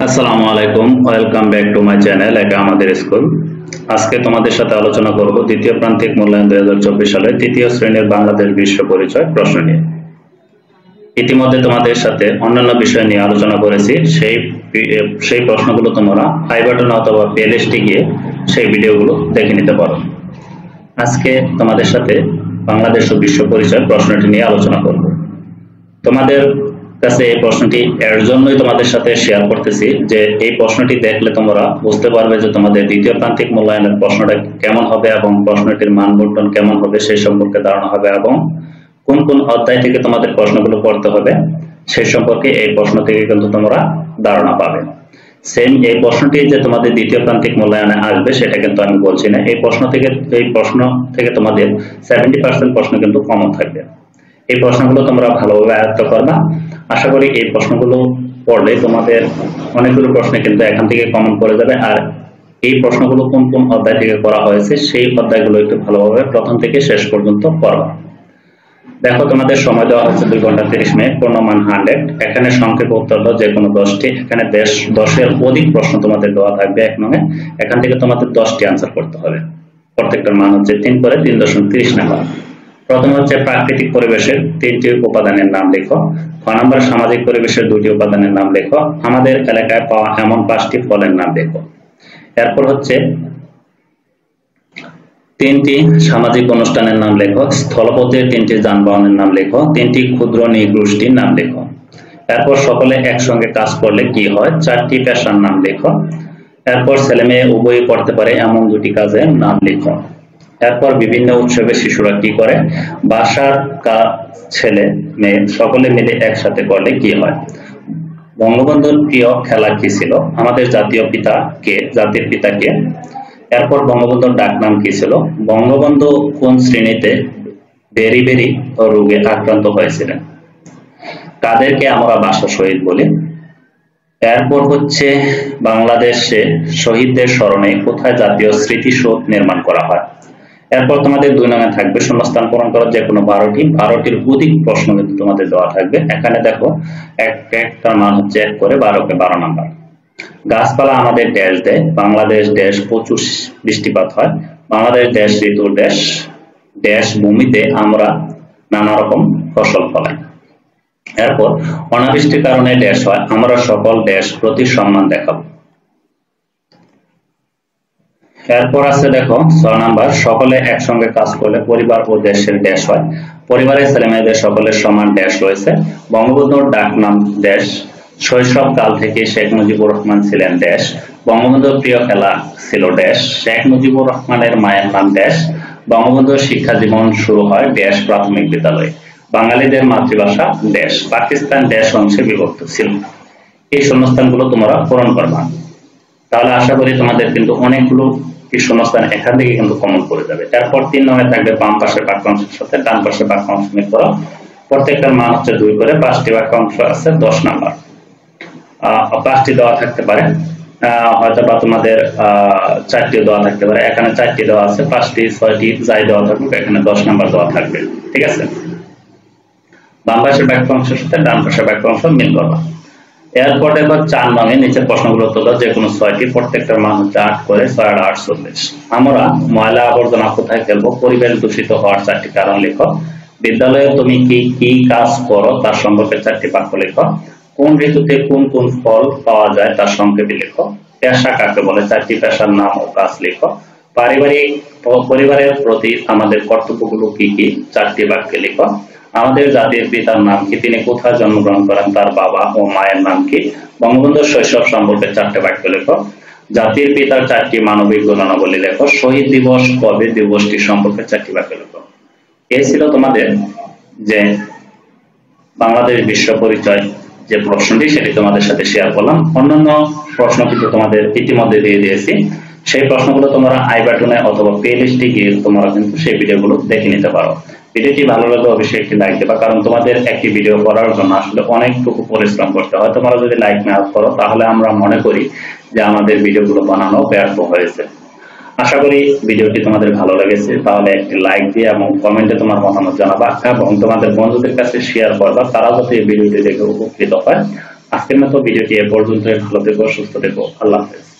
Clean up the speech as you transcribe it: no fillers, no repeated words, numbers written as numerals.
আসসালামু আলাইকুম, welcome back to my channel এটা আমাদের স্কুল। আজকে তোমাদের সাথে আলোচনা করব দ্বিতীয় প্রান্তিক মূল্যায়ন 2024 সালে তৃতীয় শ্রেণীর বাংলাদেশ বিশ্ব পরিচয় প্রশ্ন নিয়ে। ইতিমধ্যে তোমাদের সাথে অন্যান্য বিষয় নিয়ে আলোচনা করেছি, সেই প্রশ্নগুলো তোমরা আই বাটন অথবা প্লেলিস্টে গিয়ে সেই ভিডিওগুলো দেখে নিতে পারো। আজকে তোমাদের সাথে বাংলাদেশ ও বিশ্ব পরিচয় প্রশ্নটি নিয়ে আলোচনা করব। তোমাদের কাছে এই প্রশ্নটি এর জন্যই তোমাদের সাথে শেয়ার করতেছি যে এই প্রশ্নটি দেখলে তোমরা বুঝতে পারবে যে তোমাদের দ্বিতীয় প্রান্তিক মূল্যায়নের প্রশ্নটা কেমন হবে এবং প্রশ্নটির মান বন্টন কেমন হবে সেই সম্পর্কে ধারণা হবে এবং কোন কোন অধ্যায় থেকে তোমাদের প্রশ্নগুলো পড়তে হবে সেই সম্পর্কে এই প্রশ্ন থেকে কিন্তু তোমরা ধারণা পাবে। সেম এই প্রশ্নটি যে তোমাদের দ্বিতীয় প্রান্তিক মূল্যায়নে আসবে সেটা কিন্তু আমি বলছি না। এই প্রশ্ন থেকে তোমাদের 70% প্রশ্ন কিন্তু কমন থাকবে। এই প্রশ্নগুলো তোমরা ভালোভাবে আয়ত্ত করবা। আশা করি এই প্রশ্নগুলো পড়লে তোমাদের অনেকগুলো প্রশ্ন কিন্তু এখান থেকে কমন পড়ে যাবে। আর এই প্রশ্নগুলো কোন কোন অধ্যায় থেকে করা হয়েছে সেই অধ্যায়গুলো একটু ভালোভাবে প্রথম থেকে শেষ পর্যন্ত পড়বা। দেখো, তোমাদের সময় দেওয়া হয়েছে 2 ঘন্টা 30 মিনিট, পূর্ণমান 100। এখানে সংক্ষেপে উত্তর দাও যে কোনো 10টি। এখানে 10-এর অধিক প্রশ্ন তোমাদের দেওয়া থাকবে এক নঙে। এখান থেকে তোমাদের 10টি আনসার করতে হবে। প্রত্যেকটার মান হচ্ছে 3 করে 3.30 নাম্বার। প্রথম হচ্ছে প্রাকৃতিক পরিবেশের 3টি উপাদানের নাম লেখো। খ নাম্বার সামাজিক পরিবেশের 2টি উপাদানের নাম লেখো। আমাদের এলাকায় পাওয়া এমন 5টি ফলের নাম লেখো। এরপর হচ্ছে 3টি সামাজিক অনুষ্ঠানের নাম লেখো। স্থলপথে 3টি যানবাহনের নাম লেখো। 3টি ক্ষুদ্র নৃগোষ্ঠীর নাম লেখো। এরপর সকলে একসঙ্গে কাজ করলে কি হয়? 4টি পেশার নাম লেখো। এরপর ছেলে মেয়ে উভয়ই করতে পারে এমন 2টি কাজের নাম লেখো। এরপর বিভিন্ন উৎসবে শিশুরা কি করে? বাসার কাজ ছেলে মেয়ে সকলে মিলে একসাথে করলে কি হয়? বঙ্গবন্ধুর প্রিয় খেলা কি ছিল? আমাদের জাতীয় পিতা কে? জাতির পিতা কে? এরপর বঙ্গবন্ধুর ডাকনাম কি ছিল? বঙ্গবন্ধু কোন শ্রেণীতে বেরি রোগে আক্রান্ত হয়েছিলেন? কাদেরকে আমরা ভাষা শহীদ বলি? এরপর হচ্ছে বাংলাদেশে শহীদদের স্মরণে কোথায় জাতীয় স্মৃতিসৌধ নির্মাণ করা হয়? এরপর তোমাদের 2 নঙে থাকবে শূন্যস্থান পূরণ করা যে কোনো 12টির অধিক প্রশ্ন কিন্তু তোমাদের দেওয়া থাকবে। এখানে দেখো একটার মান হচ্ছে 1 করে 12কে 12 নাম্বার। গাছপালা আমাদের দেশ দেয়। বাংলাদেশ দেশ প্রচুর বৃষ্টিপাত হয়। বাংলাদেশ দেশ ঋতুর দেশ। দেশ ভূমিতে আমরা নানা রকম ফসল ফলাই। এরপর অনাবৃষ্টির কারণে দেশ হয়। আমরা সকল দেশ প্রতি সম্মান দেখাবো। এরপর আছে দেখো 6 নাম্বার সকলে একসঙ্গে কাজ করলে পরিবার ও দেশের দেশ হয়। পরিবারের ছেলে মেয়েদের সকলের সমান দেশ রয়েছে। বঙ্গবন্ধুর ডাকনাম দেশ। শৈশব কাল থেকে শেখ মুজিবুর রহমান ছিলেন দেশ। বঙ্গবন্ধুর প্রিয় খেলা ছিল দেশ। শেখ মুজিবুর রহমানের মায়ের নাম দেশ। বঙ্গবন্ধুর শিক্ষা জীবন শুরু হয় দেশ প্রাথমিক বিদ্যালয়ে। বাঙালিদের মাতৃভাষা দেশ। পাকিস্তান দেশ অংশে বিভক্ত ছিল। এই শূন্যস্থানগুলো তোমরা পূরণ করবা। তাহলে আশা করি তোমাদের কিন্তু অনেকগুলো শূন্যস্থান এখান থেকে কিন্তু কমন করে যাবে। তারপর 3 নঙে থাকবে বাম পাশের বাক্যাংশের সাথে ডান পাশের বাক্যাংশ মিল করো। প্রত্যেকটার মান হচ্ছে 2 করে। 5টি বাক্যাংশ আছে 10 নাম্বার। 5টি দেওয়া থাকতে পারে, হয়তো বা তোমাদের 4টিও দেওয়া থাকতে পারে। এখানে 4টি দেওয়া আছে, 5টি 6টি যাই দেওয়া থাকবে এখানে 10 নাম্বার দেওয়া থাকবে। ঠিক আছে, বাম পাশের বাক্যাংশের সাথে ডান পাশের বাক্যাংশ মিল করবা। এরপর দেখো 4 নঙে নিচের প্রশ্নগুলো তোলো যে কোনো 6টি। প্রত্যেকটার মান হচ্ছে 8 করে 6 আর 8 40। আমরা ময়লা আবর্জনা কোথায় ফেলবো? পরিবেশ দূষিত হওয়ার 4টি কারণ লেখো। বিদ্যালয়ে তুমি কি কি কাজ করো তার সম্পর্কে 4টি বাক্য লেখো। কোন ঋতুতে কোন কোন ফল পাওয়া যায় তার সংক্ষেপে লেখো। পেশা কাকে বলে? 4টি পেশার নাম ও কাজ লেখো। পরিবারের প্রতি আমাদের কর্তব্যগুলো কি কি? 4টি বাক্যে লেখো। আমাদের জাতির পিতার নাম কি? তিনি কোথায় জন্মগ্রহণ করেন? তার বাবা ও মায়ের নাম কি? বঙ্গবন্ধুর শৈশব সম্পর্কে 4টি বাক্য লেখো। জাতির পিতার 4টি মানবিক গুণাবলী লেখো। শহীদ দিবস কবে? দিবসটি সম্পর্কে 4টি বাক্য লেখো। এই ছিল তোমাদের যে বাংলাদেশ বিশ্ব পরিচয় যে প্রশ্নটি সেটি তোমাদের সাথে শেয়ার করলাম। অন্যান্য প্রশ্ন কিন্তু তোমাদের ইতিমধ্যে দিয়ে দিয়েছি। সেই প্রশ্নগুলো তোমরা আই বাটনে অথবা প্লেলিস্টে গিয়ে তোমরা কিন্তু সেই ভিডিওগুলো দেখে নিতে পারো। ভিডিওটি ভালো লাগলে অবশ্যই একটি লাইক দেবা, কারণ তোমাদের একটি ভিডিও করার জন্য আসলে অনেকটুকু পরিশ্রম করতে হয়। তোমরা যদি লাইক না করো তাহলে আমরা মনে করি যে আমাদের ভিডিওগুলো বানানো ব্যর্থ হয়েছে। আশা করি ভিডিওটি তোমাদের ভালো লেগেছে। তাহলে একটি লাইক দিয়ে এবং কমেন্টে তোমার মতামত জানাবা এবং তোমাদের বন্ধুদের কাছে শেয়ার করবা, তারা যাতে এই ভিডিওটি দেখে উপকৃত হয়। আজকের মতো ভিডিওটি এ পর্যন্ত। ভালো থেকো, সুস্থ থেকো, আল্লাহ হাফেজ।